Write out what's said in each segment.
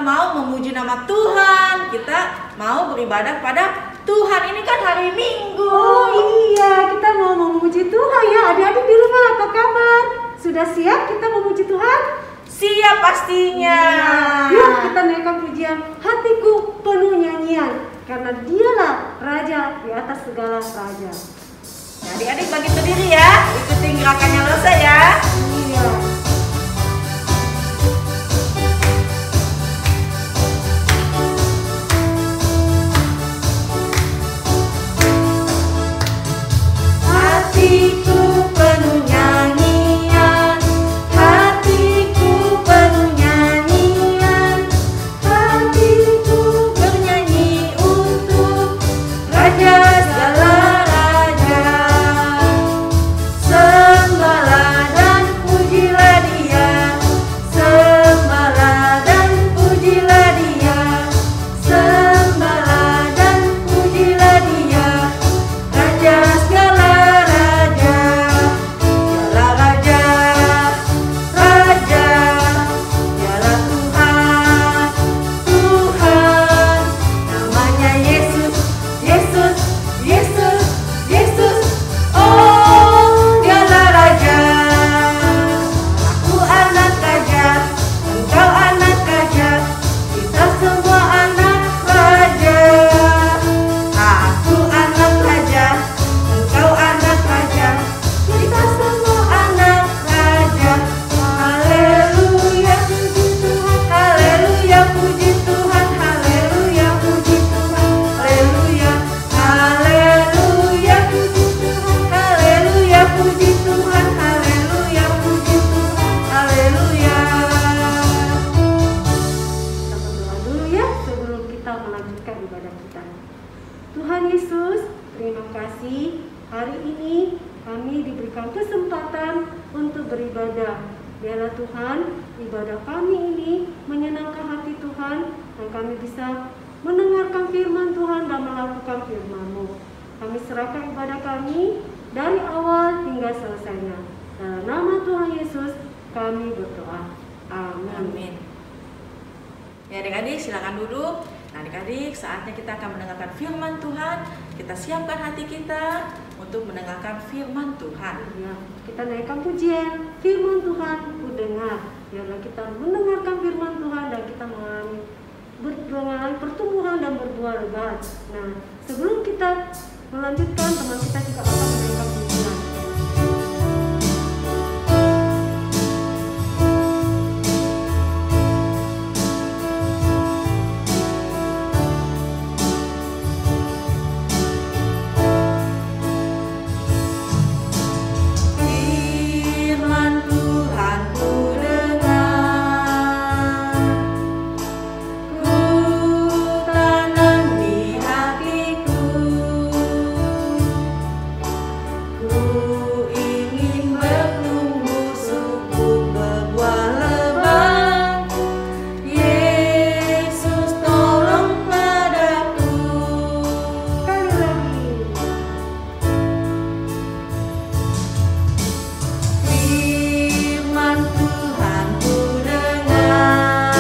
mau memuji nama Tuhan, kita mau beribadah pada Tuhan. Ini kan hari Minggu. Oh iya, kita mau memuji Tuhan ya. Adik-adik di rumah apa kabar? Sudah siap kita memuji Tuhan? Siap pastinya. Yuk kita naikkan pujian hatiku penuh nyanyian, karena dialah Raja di atas segala raja. Nah, adik-adik bagi berdiri ya, ikuti gerakannya Rosa ya. Iya. Hatiku penuh nyanyian, hatiku penuh nyanyian, hatiku bernyanyi untuk Raja segala raja. Sembahlah dan pujilah Dia, sembahlah dan pujilah Dia, sembahlah dan pujilah Dia, Raja segala raja. Dialah Raja, Raja, Dialah Tuhan, Tuhan. Namanya Yesus, Yesus, Yesus, Yesus. Oh, Dialah Raja. Aku anak raja, engkau anak raja, kita semua anak raja. Aku anak raja, engkau anak raja, kita semua anak raja. Haleluya, puji Tuhan, haleluya, puji Tuhan, haleluya, puji Tuhan, haleluya, haleluya, puji Tuhan, haleluya, puji Tuhan, haleluya, puji Tuhan, haleluya. Kita berdoa dulu ya sebelum kita melanjutkan ibadah kita. Tuhan Yesus, terima kasih hari ini kami diberikan kesempatan untuk beribadah. Biarlah Tuhan, ibadah kami ini menyenangkan hati Tuhan, dan kami bisa mendengarkan firman Tuhan dan melakukan firman-Mu. Kami serahkan ibadah kami dari awal hingga selesainya. Dalam nama Tuhan Yesus kami berdoa. Amin. Amin. Ya adik-adik silakan duduk. Nah adik-adik saatnya kita akan mendengarkan firman Tuhan. Kita siapkan hati kita untuk mendengarkan firman Tuhan. Ya, kita naikkan pujian firman Tuhan ku dengar. Biarlah kita mendengarkan firman Tuhan dan kita mengalami pertumbuhan dan berbuah lebat. Nah, sebelum kita melanjutkan, teman kita juga akan menaikkan pujian. Firman Tuhan ku dengar, ku tanam di hatiku, ku ingin bertumbuh subur berbuah lebat. Yesus tolong padaku. Sekali lagi. Firman Tuhan ku dengar,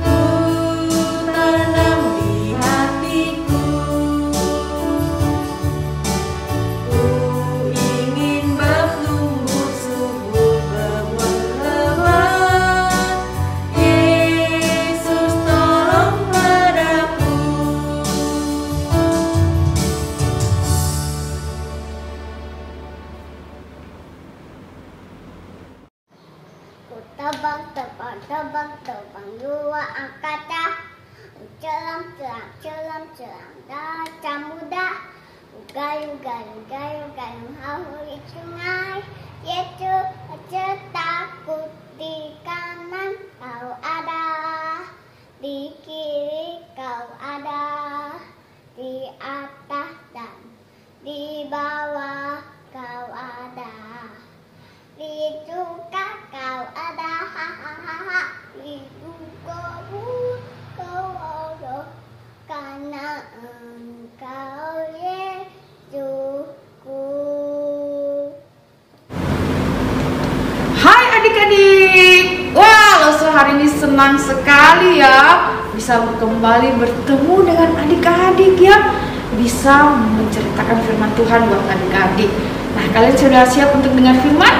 ku tanam di hatiku, ku ingin bertumbuh subur berbuah lebat. Yesus tolong padaku. Ku tebang, tebang, tebang, tebang dua angkata. Celam, celam, celam, celam, daca muda. Gayung, gayung, gayung, gayung, hauri sungai. Yesus takut di kanan kau ada, di kiri kau ada, di atas dan di bawah kau ada. Di duka kau ada, hahaha. Di duka kau ada, karena engkau Yesusku. senang sekali ya bisa kembali bertemu dengan adik-adik ya, bisa menceritakan firman Tuhan buat adik-adik. Nah, kalian sudah siap untuk dengar firman?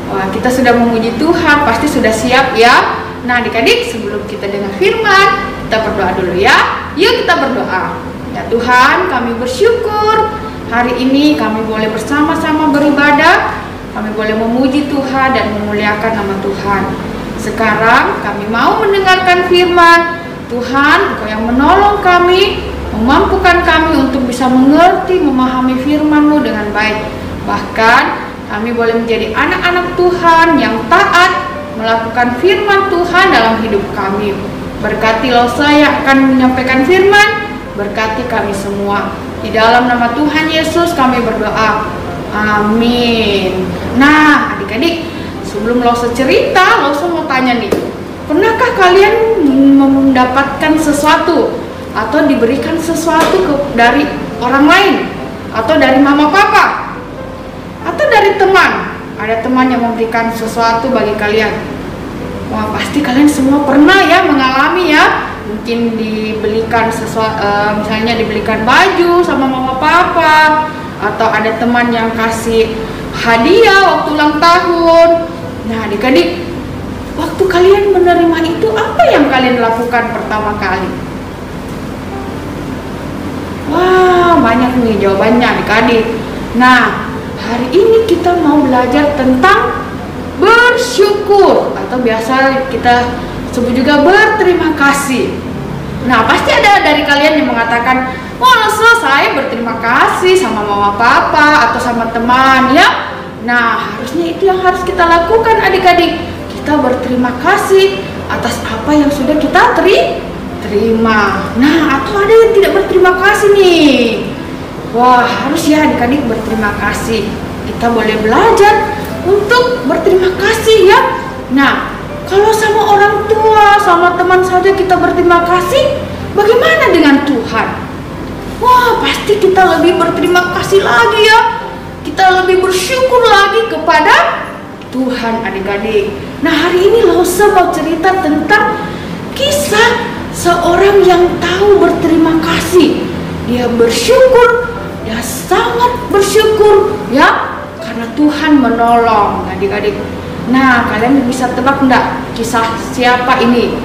Wah, kita sudah memuji Tuhan, pasti sudah siap ya. Nah, adik-adik, sebelum kita dengar firman, kita berdoa dulu ya. Yuk kita berdoa. Ya Tuhan, kami bersyukur hari ini kami boleh bersama-sama beribadah, kami boleh memuji Tuhan dan memuliakan nama Tuhan. Sekarang kami mau mendengarkan firman Tuhan. Engkau yang menolong kami, memampukan kami untuk bisa mengerti, memahami firman-Mu dengan baik. Bahkan kami boleh menjadi anak-anak Tuhan yang taat melakukan firman Tuhan dalam hidup kami. Berkati Losa yang akan menyampaikan firman, berkati kami semua. Di dalam nama Tuhan Yesus kami berdoa. Amin. Nah, adik-adik, sebelum Losa cerita, Losa mau tanya nih, pernahkah kalian mendapatkan sesuatu atau diberikan sesuatu dari orang lain, atau dari mama papa, atau dari teman? Ada teman yang memberikan sesuatu bagi kalian. Wah, pasti kalian semua pernah ya mengalami ya. Mungkin dibelikan sesuatu, misalnya dibelikan baju sama mama papa, atau ada teman yang kasih hadiah waktu ulang tahun. Nah, adik-adik, waktu kalian menerima itu, apa yang kalian lakukan pertama kali? Wah, banyak nih jawabannya adik-adik. Nah, hari ini kita mau belajar tentang bersyukur, atau biasa kita sebut juga berterima kasih. Nah, pasti ada dari kalian yang mengatakan, wah, saya berterima kasih sama mama papa atau sama teman ya. Nah, harusnya itu yang harus kita lakukan adik-adik. Kita berterima kasih atas apa yang sudah kita terima. Nah, atau ada yang tidak berterima kasih nih. Wah, harus ya adik-adik berterima kasih. Kita boleh belajar untuk berterima kasih ya. Nah, kalau sama orang tua, sama teman saja kita berterima kasih, bagaimana dengan Tuhan? Wah, pasti kita lebih berterima kasih lagi ya. Kita lebih bersyukur lagi kepada Tuhan adik-adik. Nah, hari ini Losa mau cerita tentang kisah seorang yang tahu berterima kasih. Dia bersyukur, dia sangat bersyukur ya, karena Tuhan menolong adik-adik. Nah, kalian bisa tebak enggak kisah siapa ini?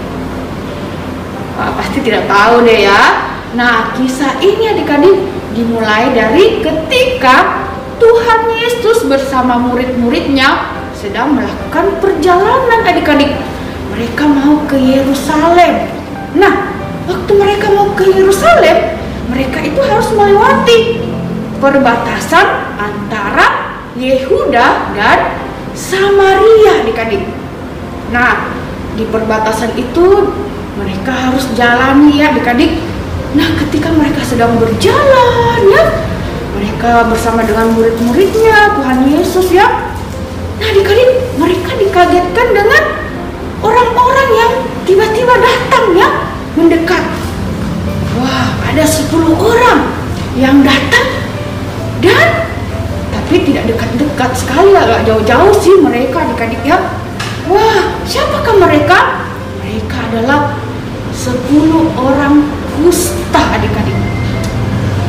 Wah, pasti tidak tahu deh ya. Nah, kisah ini adik-adik dimulai dari ketika Tuhan Yesus bersama murid-muridnya sedang melakukan perjalanan adik-adik. Mereka mau ke Yerusalem. Nah, waktu mereka mau ke Yerusalem, mereka itu harus melewati perbatasan antara Yehuda dan Samaria adik-adik. Nah, di perbatasan itu mereka harus jalani ya adik-adik. Nah, ketika mereka sedang berjalan ya, mereka bersama dengan murid-muridnya Tuhan Yesus ya. Nah, adik-adik, mereka dikagetkan dengan orang-orang yang tiba-tiba datang ya, mendekat. Wah, ada 10 orang yang datang, dan tapi tidak dekat-dekat sekali, agak jauh-jauh sih mereka adik-adik ya. Wah, siapakah mereka? Mereka adalah 10 orang kusta adik-adik.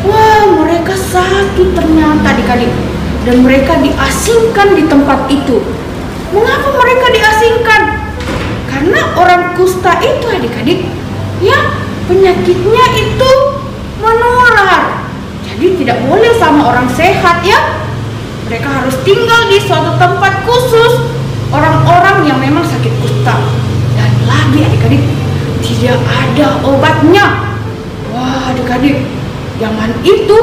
Wah, mereka sakit ternyata adik-adik, dan mereka diasingkan di tempat itu. Mengapa mereka diasingkan? Karena orang kusta itu adik-adik ya, penyakitnya itu menular. Jadi tidak boleh sama orang sehat ya. Mereka harus tinggal di suatu tempat khusus orang-orang yang memang sakit kusta. Dan lagi adik-adik, tidak ada obatnya. Wah adik-adik, zaman itu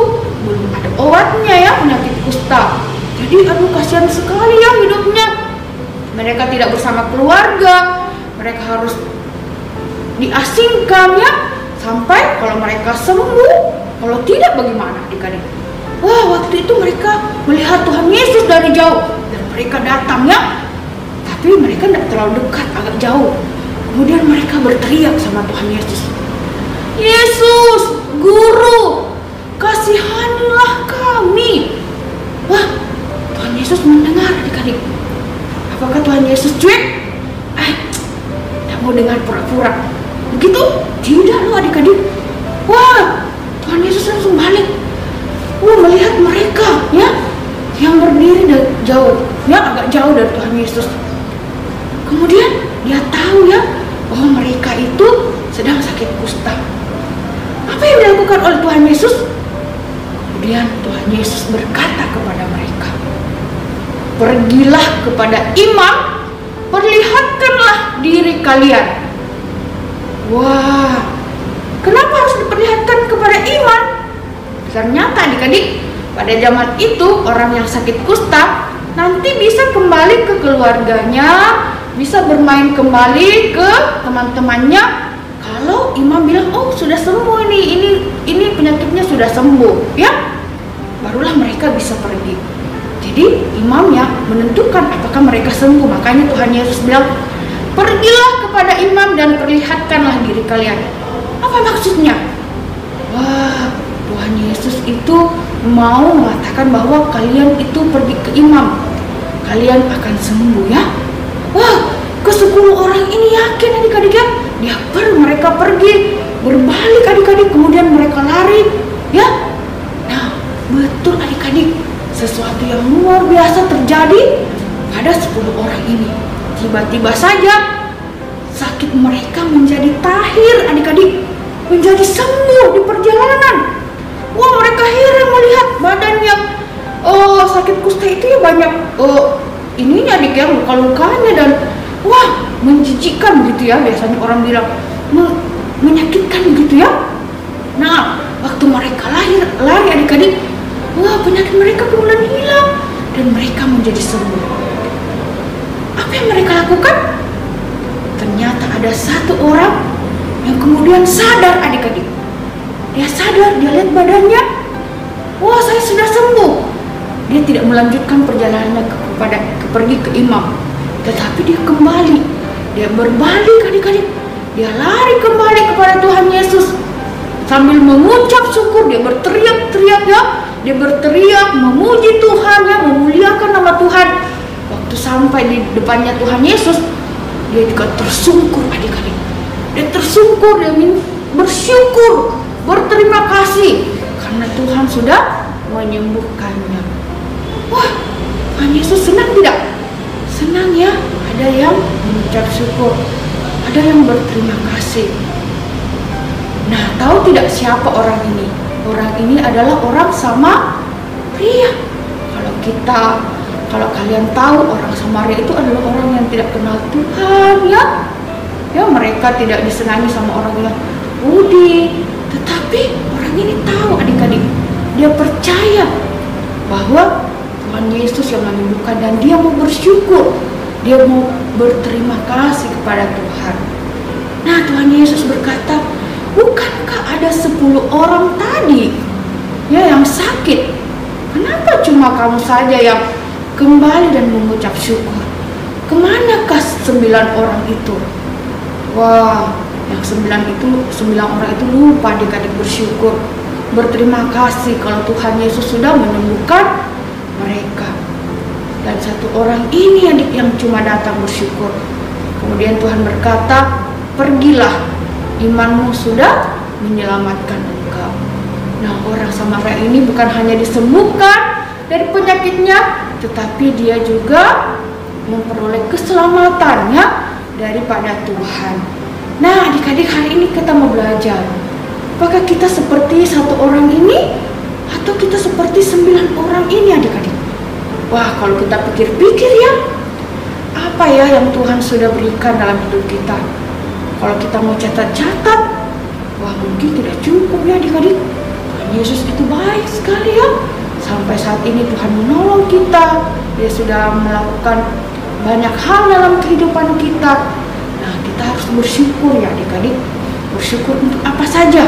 belum ada obatnya ya penyakit kusta. Jadi aduh kasihan sekali ya hidupnya. Mereka tidak bersama keluarga, mereka harus diasingkan ya, sampai kalau mereka sembuh. Kalau tidak bagaimana adik-adik? Wah, waktu itu mereka melihat Tuhan Yesus dari jauh, dan mereka datang ya, tapi mereka tidak terlalu dekat, agak jauh. Kemudian mereka berteriak sama Tuhan Yesus, Yesus, Guru, kasihanilah kami. Wah, Tuhan Yesus mendengar adik-adik. Apakah Tuhan Yesus cuek? Tidak agak jauh dari Tuhan Yesus. Kemudian dia tahu ya bahwa mereka itu sedang sakit kusta. Apa yang dilakukan oleh Tuhan Yesus? Kemudian Tuhan Yesus berkata kepada mereka, pergilah kepada imam, perlihatkanlah diri kalian. Wah, kenapa harus diperlihatkan kepada imam? Ternyata adik-adik, pada zaman itu orang yang sakit kusta nanti bisa kembali ke keluarganya, bisa bermain kembali ke teman-temannya. Kalau imam bilang, oh sudah sembuh ini penyakitnya sudah sembuh, ya, barulah mereka bisa pergi. Jadi imamnya menentukan apakah mereka sembuh. Makanya Tuhan Yesus bilang, pergilah kepada imam dan perlihatkanlah diri kalian. Apa maksudnya? Wah, Tuhan Yesus itu mau mengatakan bahwa kalian itu pergi ke imam, kalian akan sembuh ya. Wah, ke-10 orang ini yakin adik-adik ya. Mereka pergi, berbalik adik-adik, kemudian mereka lari ya. Nah, betul adik-adik, sesuatu yang luar biasa terjadi pada 10 orang ini. Tiba-tiba saja sakit mereka menjadi tahir adik-adik, menjadi sembuh di perjalanan. Wah, mereka heran melihat badan yang sakit kusta itu ya banyak ininya adik ya, luka-lukanya, dan wah, menjijikkan gitu ya, biasanya orang bilang menyakitkan gitu ya. Nah, waktu mereka lari adik-adik, wah, penyakit mereka kemudian hilang dan mereka menjadi sembuh. Apa yang mereka lakukan? Ternyata ada satu orang yang kemudian sadar adik-adik. Dia sadar, dia lihat badannya, wah, saya sudah sembuh. Dia tidak melanjutkan perjalanannya pergi ke imam, tetapi dia kembali, dia berbalik adik-adik, dia lari kembali kepada Tuhan Yesus sambil mengucap syukur. Dia berteriak-teriak ya, dia berteriak memuji Tuhan ya, memuliakan nama Tuhan. Waktu sampai di depannya Tuhan Yesus, dia juga tersungkur adik-adik. Dia tersungkur, dia bersyukur, berterima kasih karena Tuhan sudah menyembuhkannya. Wah, Tuhan Yesus senang tidak? Senang ya, ada yang mengucap syukur, ada yang berterima kasih. Nah, tahu tidak siapa orang ini? Orang ini adalah orang Samaria. Kalau kalian tahu, orang Samaria itu adalah orang yang tidak kenal Tuhan ya. Ya, mereka tidak disenangi sama orang Yahudi. Tetapi orang ini tahu adik-adik, dia percaya bahwa Tuhan Yesus yang menyembuhkan dan dia mau bersyukur, dia mau berterima kasih kepada Tuhan. Nah, Tuhan Yesus berkata, bukankah ada 10 orang tadi ya yang sakit? Kenapa cuma kamu saja yang kembali dan mengucap syukur? Kemanakah 9 orang itu? Wah, yang 9 orang itu lupa adik-adik bersyukur, berterima kasih kalau Tuhan Yesus sudah menyembuhkan mereka. Dan satu orang ini adik yang cuma datang bersyukur. Kemudian Tuhan berkata, pergilah, imanmu sudah menyelamatkan engkau. Nah, orang Samaria ini bukan hanya disembuhkan dari penyakitnya, tetapi dia juga memperoleh keselamatannya daripada Tuhan. Nah, adik-adik, hari ini kita mau belajar, apakah kita seperti satu orang ini atau kita seperti 9 orang ini adik-adik? Wah, kalau kita pikir-pikir ya, apa ya yang Tuhan sudah berikan dalam hidup kita? Kalau kita mau catat-catat, wah, mungkin tidak cukup ya adik-adik. Tuhan Yesus itu baik sekali ya. Sampai saat ini Tuhan menolong kita. Dia sudah melakukan banyak hal dalam kehidupan kita. Nah, kita harus bersyukur ya adik-adik. Bersyukur untuk apa saja?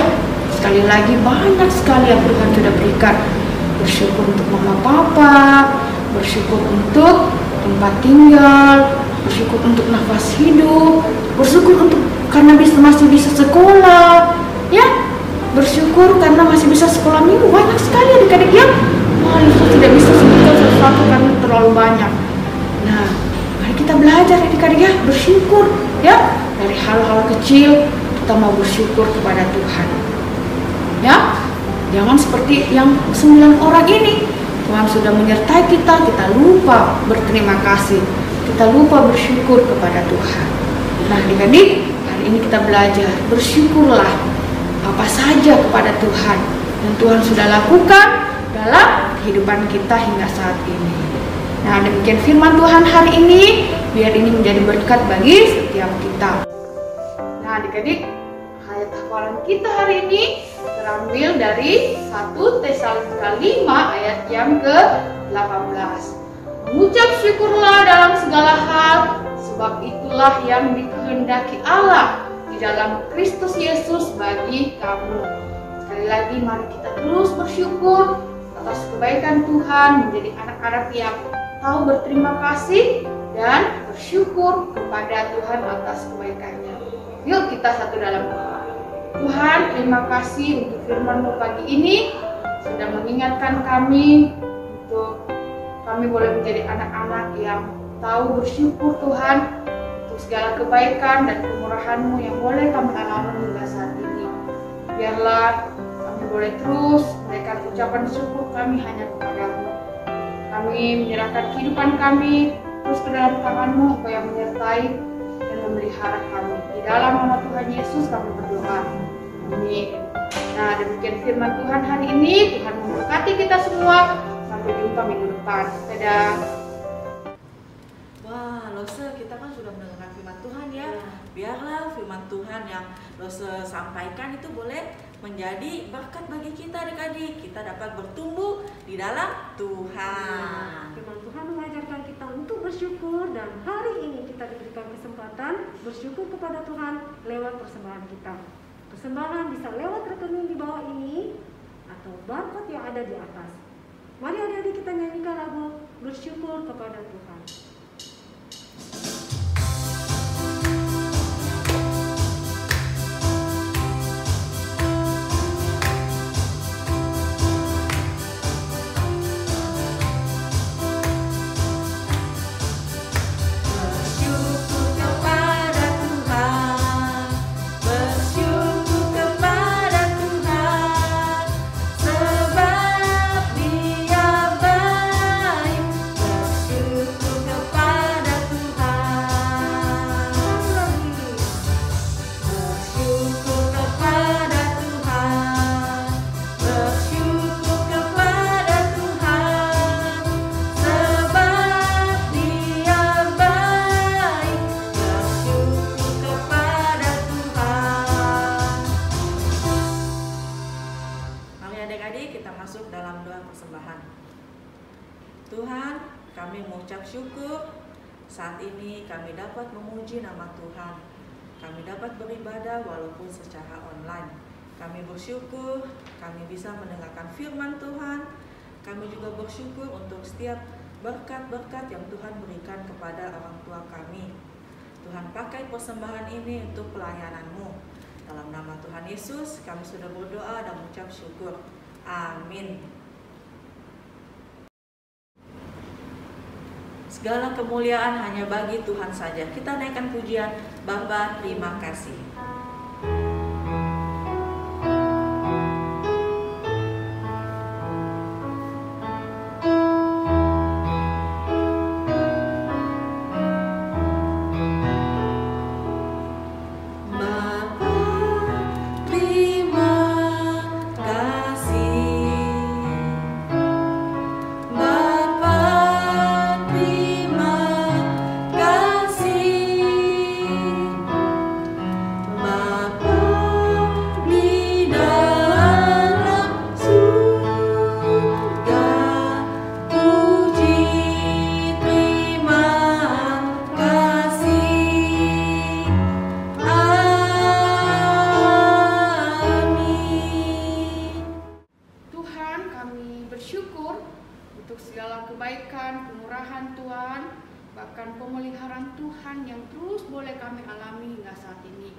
Sekali lagi, banyak sekali yang Tuhan sudah berikan. Bersyukur untuk mama papa, bersyukur untuk tempat tinggal, bersyukur untuk nafas hidup, bersyukur untuk karena masih bisa sekolah, ya, bersyukur karena masih bisa sekolah minggu. Banyak sekali adik-adik ya. Wah, Yesus tidak bisa sebutkan sesuatu karena terlalu banyak. Nah, mari kita belajar adik-adik ya, bersyukur ya. Dari hal-hal kecil kita mau bersyukur kepada Tuhan. Ya, jangan seperti yang 9 orang ini Tuhan sudah menyertai kita, kita lupa berterima kasih, kita lupa bersyukur kepada Tuhan. Nah adik-adik, hari ini kita belajar bersyukurlah apa saja kepada Tuhan yang Tuhan sudah lakukan dalam kehidupan kita hingga saat ini. Nah demikian firman Tuhan hari ini, biar ini menjadi berkat bagi setiap kita. Nah adik-adik, ayat hafalan kita hari ini terambil dari 1 Tesalonika 5 ayat yang ke-18. Mengucap syukurlah dalam segala hal, sebab itulah yang dikehendaki Allah di dalam Kristus Yesus bagi kamu. Sekali lagi mari kita terus bersyukur atas kebaikan Tuhan, menjadi anak-anak yang tahu berterima kasih dan bersyukur kepada Tuhan atas kebaikannya. Yuk kita satu dalam doa. Tuhan, terima kasih untuk firman-Mu pagi ini, sudah mengingatkan kami untuk kami boleh menjadi anak-anak yang tahu bersyukur Tuhan untuk segala kebaikan dan kemurahan-Mu yang boleh kami alami hingga saat ini. Biarlah kami boleh terus memberikan ucapan syukur kami hanya kepada-Mu. Kami menyerahkan kehidupan kami terus ke dalam tangan-Mu, Engkau yang menyertai dan memelihara kami. Di dalam nama Tuhan Yesus kami berdoa. Amin. Nah demikian firman Tuhan hari ini. Tuhan memberkati kita semua. Sampai jumpa minggu depan. Dadah. Wah, Lose, kita kan sudah mendengarkan firman Tuhan ya. Biarlah firman Tuhan yang Lose sampaikan itu boleh menjadi berkat bagi kita adik-adik. Kita dapat bertumbuh di dalam Tuhan. Firman Tuhan mengajarkan kita untuk bersyukur, dan hari ini kita diberikan kesempatan bersyukur kepada Tuhan lewat persembahan kita. Persembahan bisa lewat rekening di bawah ini atau barcode yang ada di atas. Mari adik-adik kita nyanyikan lagu bersyukur kepada Tuhan. Tuhan, kami mengucap syukur saat ini kami dapat memuji nama Tuhan. Kami dapat beribadah walaupun secara online. Kami bersyukur kami bisa mendengarkan firman Tuhan. Kami juga bersyukur untuk setiap berkat-berkat yang Tuhan berikan kepada orang tua kami. Tuhan, pakai persembahan ini untuk pelayanan-Mu. Dalam nama Tuhan Yesus kami sudah berdoa dan mengucap syukur. Amin. Segala kemuliaan hanya bagi Tuhan saja. Kita naikkan pujian, Bapa, terima kasih. kebaikan, kemurahan Tuhan, bahkan pemeliharaan Tuhan yang terus boleh kami alami hingga saat ini.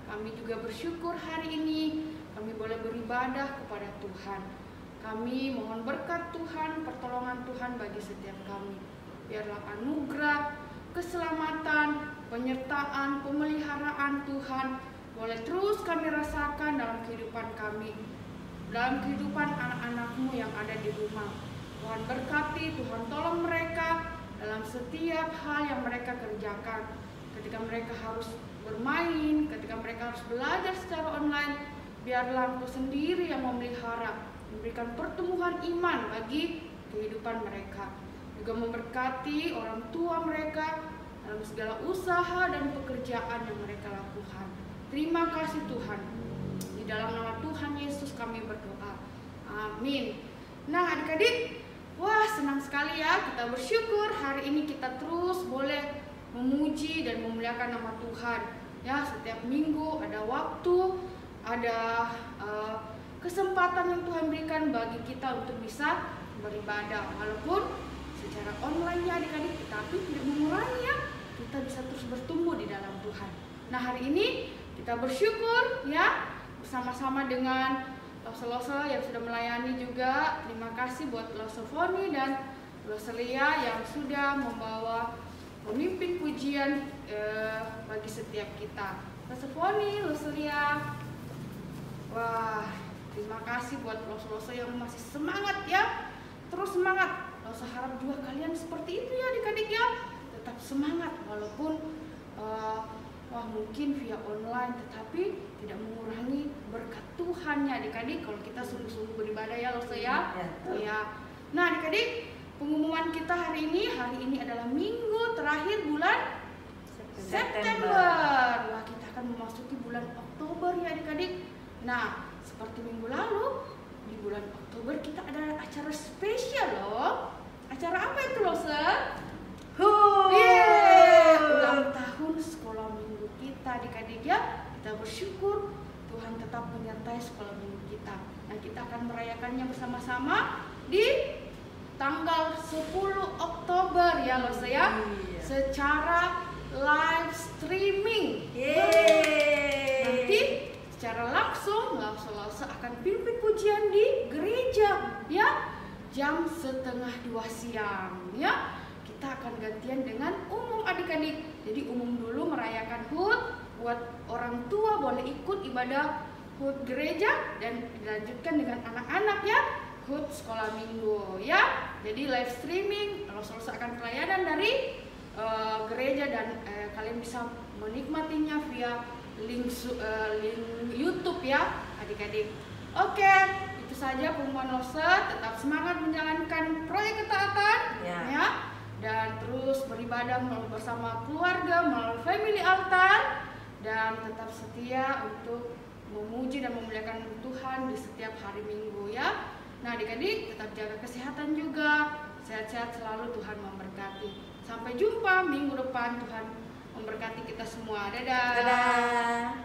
Kami juga bersyukur hari ini kami boleh beribadah kepada Tuhan. Kami mohon berkat Tuhan, pertolongan Tuhan bagi setiap kami. Biarlah anugerah, keselamatan, penyertaan, pemeliharaan Tuhan boleh terus kami rasakan dalam kehidupan kami, dalam kehidupan anak-anak-Mu yang ada di rumah. Tuhan berkati, Tuhan tolong mereka dalam setiap hal yang mereka kerjakan. Ketika mereka harus bermain, ketika mereka harus belajar secara online, biarlah Engkau sendiri yang memelihara, memberikan pertumbuhan iman bagi kehidupan mereka. Juga memberkati orang tua mereka dalam segala usaha dan pekerjaan yang mereka lakukan. Terima kasih Tuhan. Di dalam nama Tuhan Yesus kami berdoa. Amin. Nah adik-adik, wah senang sekali ya, kita bersyukur hari ini kita terus boleh memuji dan memuliakan nama Tuhan. Ya, setiap minggu ada waktu, ada kesempatan yang Tuhan berikan bagi kita untuk bisa beribadah. Walaupun secara online ya adik-adik, tapi tidak mengurangi ya, kita bisa terus bertumbuh di dalam Tuhan. Nah hari ini kita bersyukur ya bersama-sama dengan Lose-Lose yang sudah melayani juga. Terima kasih buat Lose Foni dan Lose Lia yang sudah membawa pemimpin pujian bagi setiap kita. Lose Foni, Lose Lia. Wah, terima kasih buat Lose-Lose yang masih semangat ya. Terus semangat. Lose harap juga kalian seperti itu ya adik-adik ya. Tetap semangat walaupun mungkin via online, tetapi tidak mengurangi berkat Tuhan ya adik-adik kalau kita sungguh-sungguh beribadah ya Lose ya. Ya. Nah adik-adik, pengumuman kita hari ini adalah minggu terakhir bulan September. Wah, kita akan memasuki bulan Oktober ya adik-adik. Nah, seperti minggu lalu di bulan Oktober kita ada acara spesial loh. Acara apa itu Lose? Ulang tahun sekolah minggu kita adik-adik ya. Kita bersyukur Tuhan tetap menyertai sekolah minggu kita. Nah kita akan merayakannya bersama-sama di tanggal 10 Oktober ya Lose ya. Secara live streaming. Nanti secara langsung Lose akan pimpin pujian di gereja ya, jam 1:30 siang ya. Kita akan gantian dengan umum adik-adik. Jadi umum dulu merayakan HUT, buat orang tua boleh ikut ibadah HUT gereja dan dilanjutkan dengan anak-anak ya, HUT sekolah minggu ya. Jadi live streaming, Lose akan pelayanan dari gereja dan kalian bisa menikmatinya via link YouTube ya adik-adik. Oke, itu saja pengumuman Lose. Tetap semangat menjalankan proyek ketaatan ya. Dan terus beribadah bersama keluarga melalui family altar, dan tetap setia untuk memuji dan memuliakan Tuhan di setiap hari Minggu ya. Nah adik-adik tetap jaga kesehatan juga, sehat-sehat selalu, Tuhan memberkati. Sampai jumpa minggu depan, Tuhan memberkati kita semua. Dadah.